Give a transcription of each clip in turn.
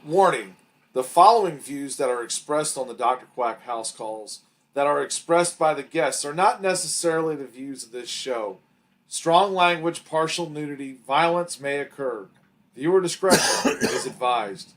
Warning: the following views that are expressed on the Dr. Quack house calls that are expressed by the guests are not necessarily the views of this show. Strong language, partial nudity, violence may occur. Viewer discretion is advised.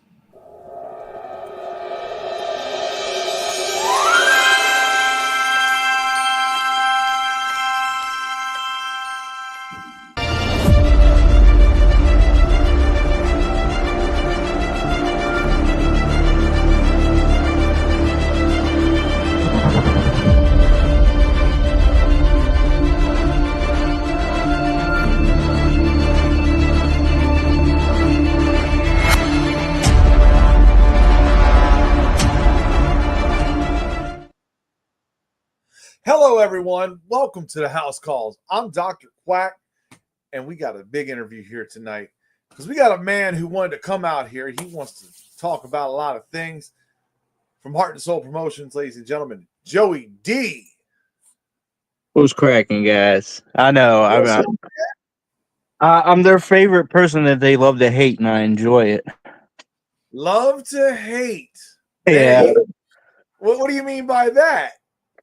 Hello, everyone. Welcome to the House Calls. I'm Dr. Quack, and we got a big interview here tonight because we got a man who wanted to come out here. He wants to talk about a lot of things from Heart and Soul Promotions, ladies and gentlemen. Joey D. What's cracking, guys? I know. I'm their favorite person that they love to hate, and I enjoy it. Love to hate. Yeah. Hey, what do you mean by that?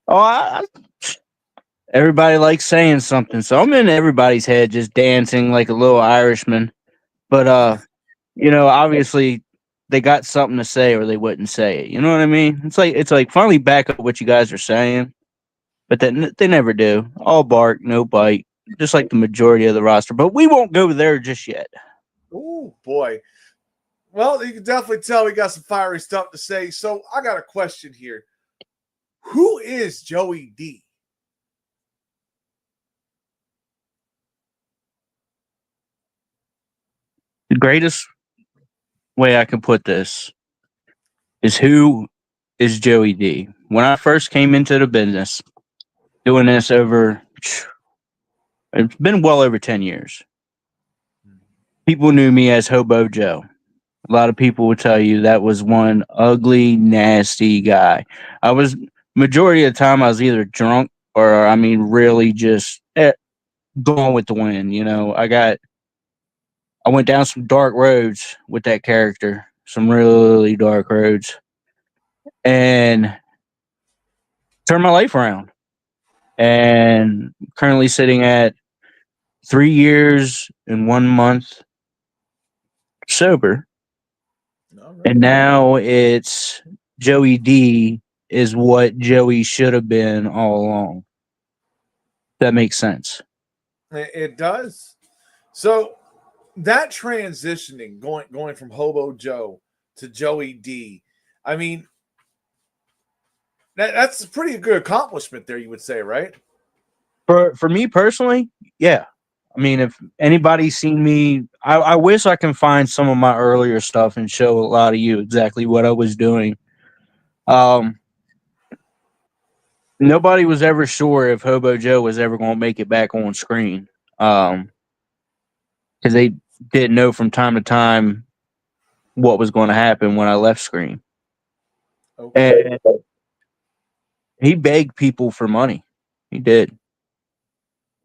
Oh, everybody likes saying something, so I'm in everybody's head just dancing like a little Irishman. But obviously they got something to say or they wouldn't say it. You know what I mean? It's like finally back up what you guys are saying, but then they never do. All bark, no bite, just like the majority of the roster. But we won't go there just yet. Oh boy. Well, you can definitely tell we got some fiery stuff to say. So I got a question here. Who is Joey D? The greatest way I can put this is who is Joey D. When I first came into the business, doing this over, it's been well over 10 years. People knew me as Hobo Joe. A lot of people would tell you that was one ugly, nasty guy. I was, majority of the time, I was either drunk or, I mean, really just going with the wind. I went down some dark roads with that character, some really dark roads, and turned my life around. And currently sitting at 3 years and 1 month sober. All And right. now it's Joey D is what Joey should have been all along. That makes sense. It does. So that transitioning, going from Hobo Joe to Joey D, I mean, that's a pretty good accomplishment there, you would say, right? For me personally, yeah. I mean, if anybody's seen me, I wish I can find some of my earlier stuff and show a lot of you exactly what I was doing. Um, Nobody was ever sure if Hobo Joe was ever going to make it back on screen. Because they didn't know from time to time what was going to happen when I left screen. Okay. And he begged people for money. He did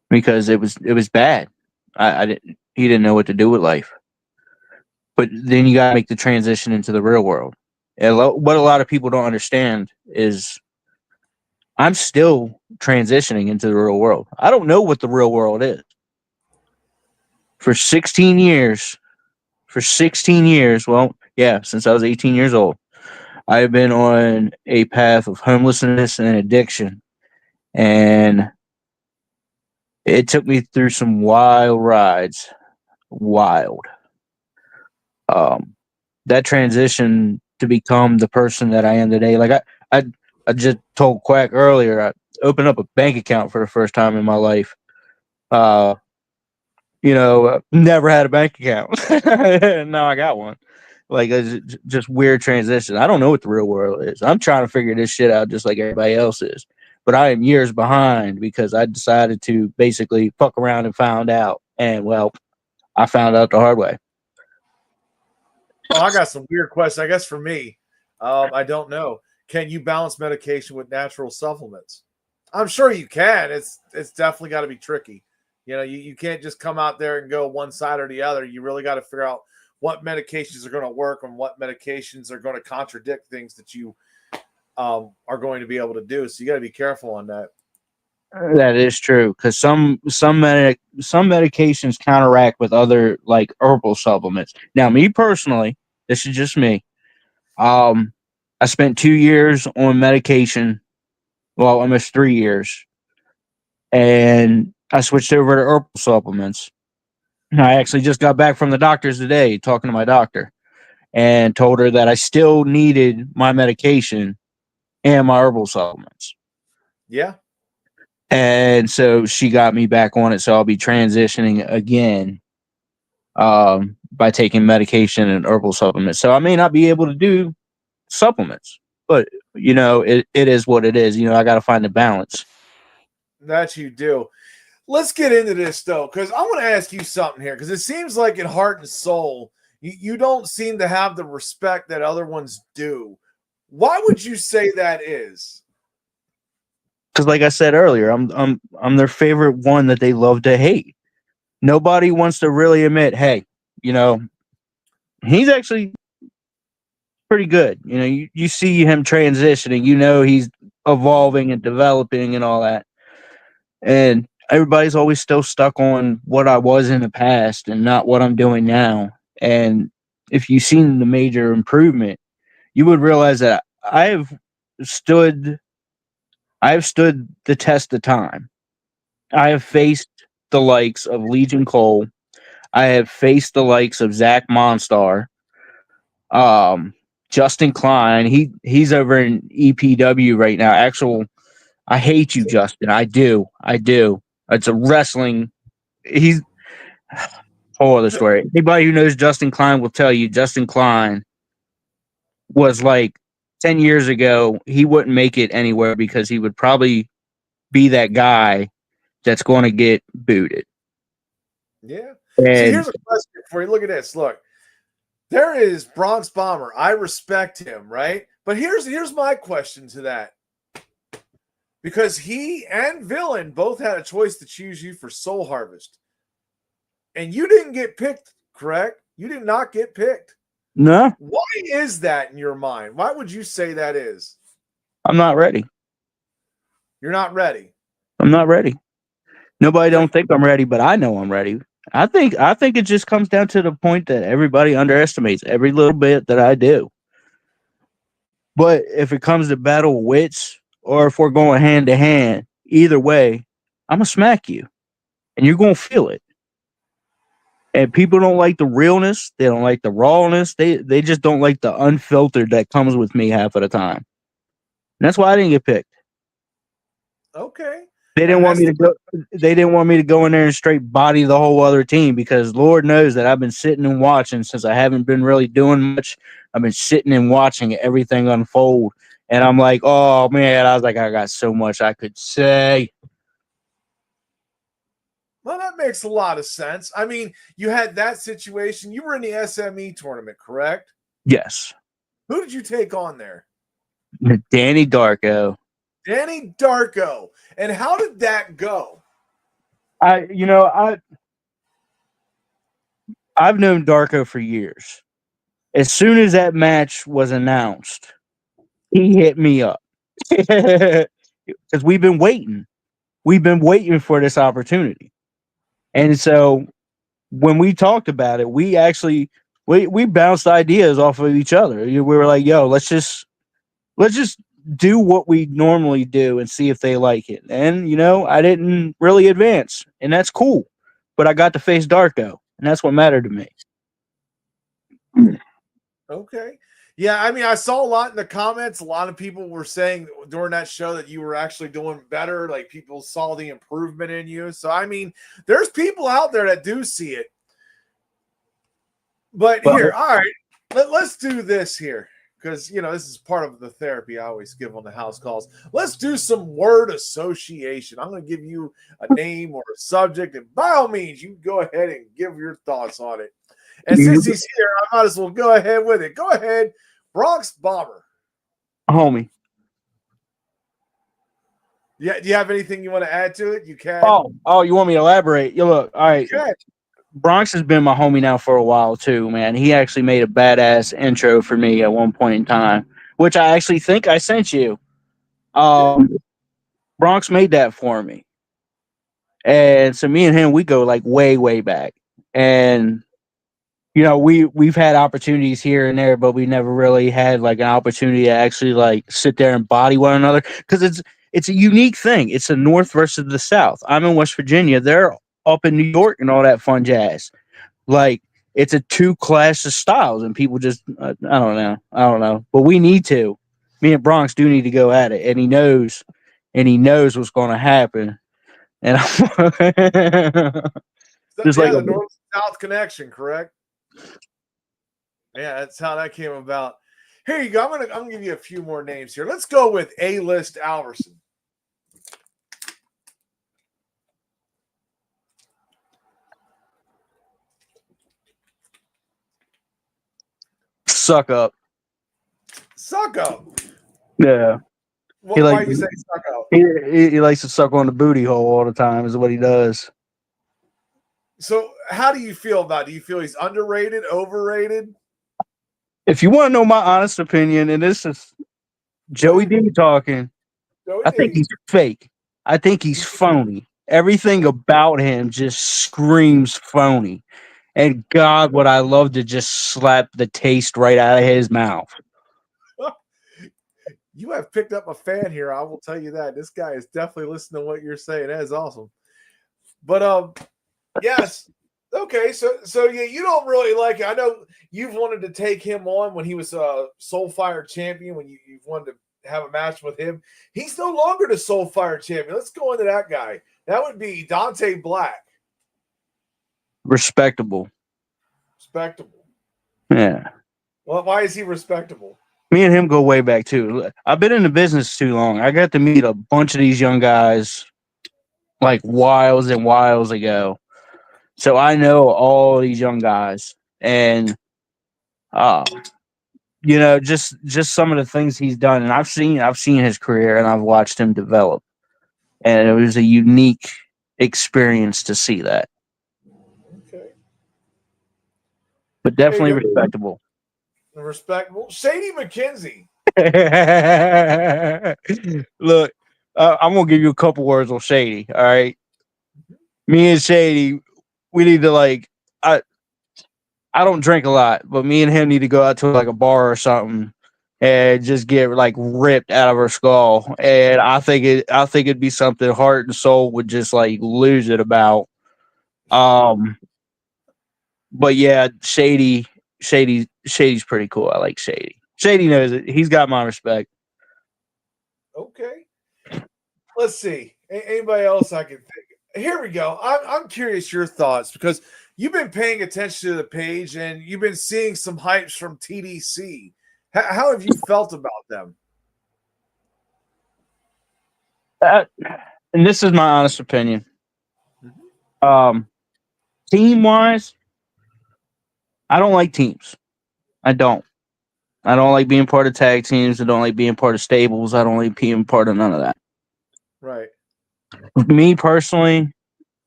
because it was bad. I didn't. He didn't know what to do with life. But then you got to make the transition into the real world. And what a lot of people don't understand is I'm still transitioning into the real world. I don't know what the real world is. For 16 years, well, yeah, since I was 18 years old, I have been on a path of homelessness and addiction. And it took me through some wild rides. Wild. Um, that transition to become the person that I am today. I, I just told Quack earlier. I opened up a bank account for the first time in my life. Uh, never had a bank account. Now I got one. Like it's just weird transition. I don't know what the real world is. I'm trying to figure this shit out just like everybody else is. But I am years behind because I decided to basically fuck around and found out. And well, I found out the hard way. Oh, I got some weird questions. I guess for me, I don't know. Can you balance medication with natural supplements? I'm sure you can. It's definitely got to be tricky. You can't just come out there and go one side or the other. You really got to figure out what medications are going to work and what medications are going to contradict things that you are going to be able to do. So you got to be careful on that. That is true because some medications counteract with other like herbal supplements. Now, me personally, this is just me. Um, I spent 2 years on medication. Well, almost 3 years, and I switched over to herbal supplements. I actually just got back from the doctor's today, talking to my doctor, and told her that I still needed my medication and my herbal supplements. Yeah. And so she got me back on it. So I'll be transitioning again by taking medication and herbal supplements. So I may not be able to do supplements, but it is what it is. I got to find the balance. That you do. Let's get into this though, because I want to ask you something here, because it seems like in heart and soul, you don't seem to have the respect that other ones do. Why would you say that is? Because, like I said earlier, I'm their favorite one that they love to hate. Nobody wants to really admit, hey, you know, he's actually pretty good. You see him transitioning. He's evolving and developing and all that. And everybody's always still stuck on what I was in the past and not what I'm doing now. And if you've seen the major improvement, you would realize that stood I have stood the test of time. I have faced the likes of Legion Cole. I have faced the likes of Zach Monstar, um, Justin Klein. He's over in EPW right now. I hate you, Justin. I do. It's a wrestling. He's Whole other story. Anybody who knows Justin Klein will tell you Justin Klein was like 10 years ago, he wouldn't make it anywhere because he would probably be that guy that's going to get booted. Yeah. See, And here's a question for you. Look at this. Look, there is Bronx Bomber. I respect him, right? But here's my question to that. Because he and Villain both had a choice to choose you for Soul Harvest. And you didn't get picked, correct? You did not get picked. no, Why is that in your mind? Why would you say that is? I'm not ready. You're not ready. I'm not ready. Nobody But don't think I'm ready, but I know I'm ready. I think it just comes down to the point that everybody underestimates every little bit that I do. But if it comes to battle of wits or if we're going hand to hand, either way, I'm gonna smack you and you're gonna feel it. And people don't like the realness, they don't like the rawness, they just don't like the unfiltered that comes with me half of the time. And that's why I didn't get picked. okay. They didn't And want that's me to go. They didn't want me to go in there and straight body the whole other team because Lord knows that I've been sitting and watching since I haven't been really doing much. I've been sitting and watching everything unfold, and I'm like, oh man, I was like, I got so much I could say. well, that makes a lot of sense. I mean, you had that situation. You were in the SME tournament, correct? Yes, Who did you take on there? Danny Darko. Danny Darko. And how did that go? I've known Darko for years. As soon as that match was announced, he hit me up because we've been waiting. We've been waiting for this opportunity. And so when we talked about it, we actually we bounced ideas off of each other. We were like, "Yo, let's just do what we normally do and see if they like it." And I didn't really advance, and that's cool. But I got to face Darko, and that's what mattered to me. Okay. Yeah, I mean, I saw a lot in the comments. A lot of people were saying during that show that you were actually doing better. Like people saw the improvement in you. So, I mean, there's people out there that do see it. But But here, all right, let's do this here because, this is part of the therapy I always give on the house calls. Let's do some word association. I'm going to give you a name or a subject, and by all means, you go ahead and give your thoughts on it. And since he's here, I might as well go ahead with it. Go ahead, Bronx Bomber. homie. Yeah, do you have anything you want to add to it? You can. Oh, you want me to elaborate? You look, all right. You can. Bronx has been my homie now for a while too, man. He actually made a badass intro for me at one point in time, which I actually think I sent you. You did. Bronx made that for me. And so me and him, we go like way, way back. And we've had opportunities here and there, but we never really had like an opportunity to actually like sit there and body one another because it's a unique thing. It's the North versus the South. I'm in West Virginia. They're up in New York and all that fun jazz. Like it's a two class of styles, and people just I don't know. But we need to. Me and Bronx do need to go at it, and he knows what's going to happen. And just like Yeah, the North-South connection, correct? Yeah, that's how that came about. Here you go. I'm gonna give you a few more names here. Let's go with A-List Alverson. suck up. Suck up. Yeah. Why you say suck up? He likes to suck on the booty hole all the time. Is what he does. So, how do you feel about it? Do you feel he's underrated, overrated? If you want to know my honest opinion, and this is Joey D talking, Joey I think D. he's fake. I think he's phony. Everything about him just screams phony. And God, would I love to just slap the taste right out of his mouth. You have picked up a fan here. I will tell you that. This guy is definitely listening to what you're saying. That is awesome. But yes. Okay, so yeah, you don't really like it. I know you've wanted to take him on when he was a Soulfire champion, when you've wanted to have a match with him. He's no longer the Soulfire champion. Let's go into that guy. That would be Dante Black. respectable. Respectable. Yeah. Well, why is he respectable? Me and him go way back too. I've been in the business too long. I got to meet a bunch of these young guys like whiles and whiles ago. So I know all these young guys, and uh, just some of the things he's done, and I've seen his career, and I've watched him develop, and it was a unique experience to see that, Okay. but There definitely you respectable. go. Respectable. Shady McKenzie. Look, I'm gonna give you a couple words on Shady. All right, me and Shady, we need to like. I don't drink a lot, but me and him need to go out to like a bar or something and just get like ripped out of our skull. And I think it'd be something heart and soul would just like lose it about. Um, but yeah, Shady's pretty cool. I like Shady. Shady knows it. He's got my respect. Okay. Let's see. Anybody else I can think of? Here we go. I'm curious your thoughts because you've been paying attention to the page and you've been seeing some hypes from TDC. How have you felt about them? Uh, and this is my honest opinion. Mhm. Um, team wise, I don't like teams. I don't. I don't like being part of tag teams. I don't like being part of stables. I don't like being part of none of that. Right. Me personally,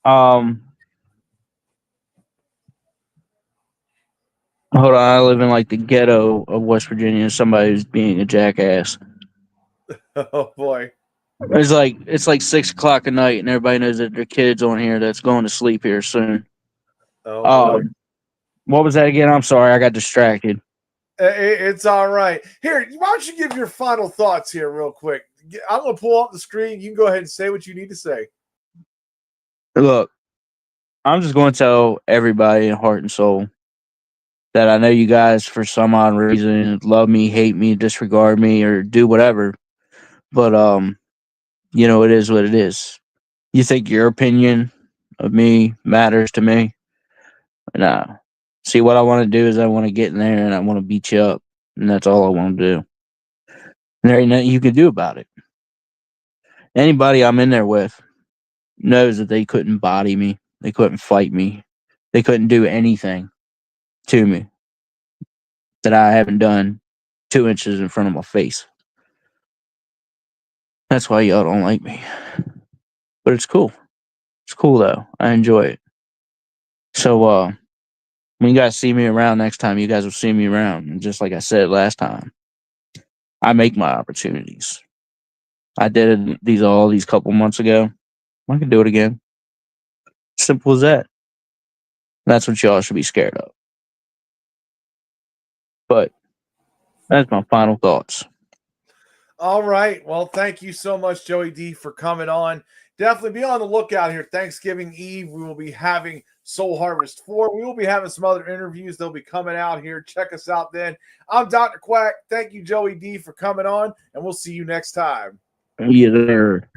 um, hold on, I live in like the ghetto of West Virginia. Somebody who's being a jackass. Oh boy. It's like 6 o'clock at night, and everybody knows that their kids on here that's going to sleep here soon. Oh boy. Um, what was that again? I'm sorry, I got distracted. It's all right. Here, why don't you give your final thoughts here, real quick? I'm going to pull up the screen. You can go ahead and say what you need to say. Look, I'm just going to tell everybody in heart and soul that I know you guys, for some odd reason, love me, hate me, disregard me, or do whatever. But it is what it is. You think your opinion of me matters to me? Nah. See, what I want to do is I want to get in there and I want to beat you up, and that's all I want to do. And there ain't nothing you can do about it. Anybody I'm in there with knows that they couldn't body me, they couldn't fight me, they couldn't do anything to me that I haven't done 2 inches in front of my face. That's why y'all don't like me. But it's cool. It's cool though. I enjoy it. So when you guys see me around next time, you guys will see me around. And just like I said last time, I make my opportunities. I did all these couple months ago. I can do it again. Simple as that. That's what y'all should be scared of. But that's my final thoughts. All right. Well, thank you so much, Joey D, for coming on. Definitely be on the lookout here. Thanksgiving Eve, we will be having Soul Harvest 4. We will be having some other interviews. They'll be coming out here. Check us out then. I'm Dr. Quack. Thank you, Joey D, for coming on, and we'll see you next time. Yeah, there.